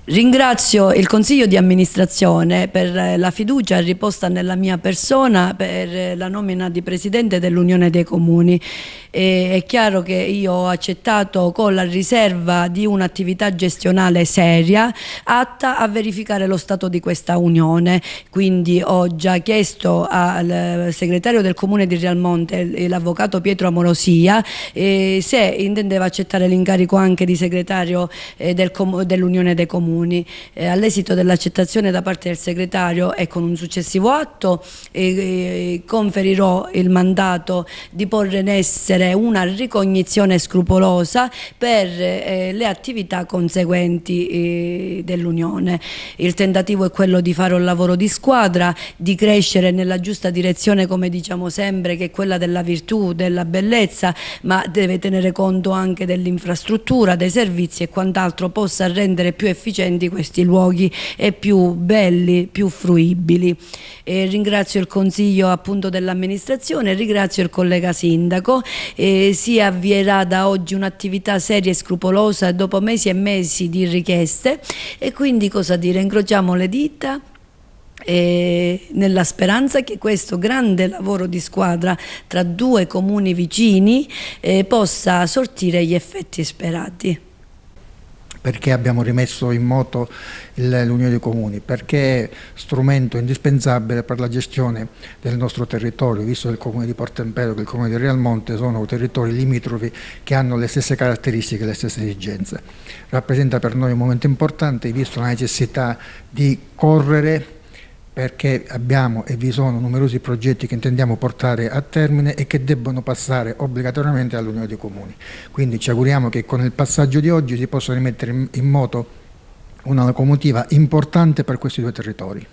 Ringrazio il Consiglio di amministrazione per la fiducia riposta nella mia persona per la nomina di Presidente dell'Unione dei Comuni. È chiaro che io ho accettato con la riserva di un'attività gestionale seria atta a verificare lo stato di questa Unione. Quindi ho già chiesto al segretario del Comune di Realmonte, l'avvocato Pietro Amorosia, se intendeva accettare l'incarico anche di segretario dell'Unione dei Comuni. All'esito dell'accettazione da parte del segretario e con un successivo atto conferirò il mandato di porre in essere una ricognizione scrupolosa per le attività conseguenti dell'Unione. Il tentativo è quello di fare un lavoro di squadra, di crescere nella giusta direzione, come diciamo sempre, che è quella della virtù, della bellezza, ma deve tenere conto anche dell'infrastruttura, dei servizi e quant'altro possa rendere più efficienti questi luoghi e più belli, più fruibili. Ringrazio il Consiglio appunto dell'amministrazione, ringrazio il collega Sindaco. Si avvierà da oggi un'attività seria e scrupolosa dopo mesi e mesi di richieste e quindi cosa dire, incrociamo le dita nella speranza che questo grande lavoro di squadra tra due comuni vicini possa sortire gli effetti sperati. Perché abbiamo rimesso in moto l'Unione dei Comuni? Perché è strumento indispensabile per la gestione del nostro territorio, visto che il Comune di Porto Empedocle e il Comune di Realmonte sono territori limitrofi che hanno le stesse caratteristiche e le stesse esigenze. Rappresenta per noi un momento importante, visto la necessità di correre, perché abbiamo e vi sono numerosi progetti che intendiamo portare a termine e che debbono passare obbligatoriamente all'Unione dei Comuni. Quindi ci auguriamo che con il passaggio di oggi si possa rimettere in moto una locomotiva importante per questi due territori.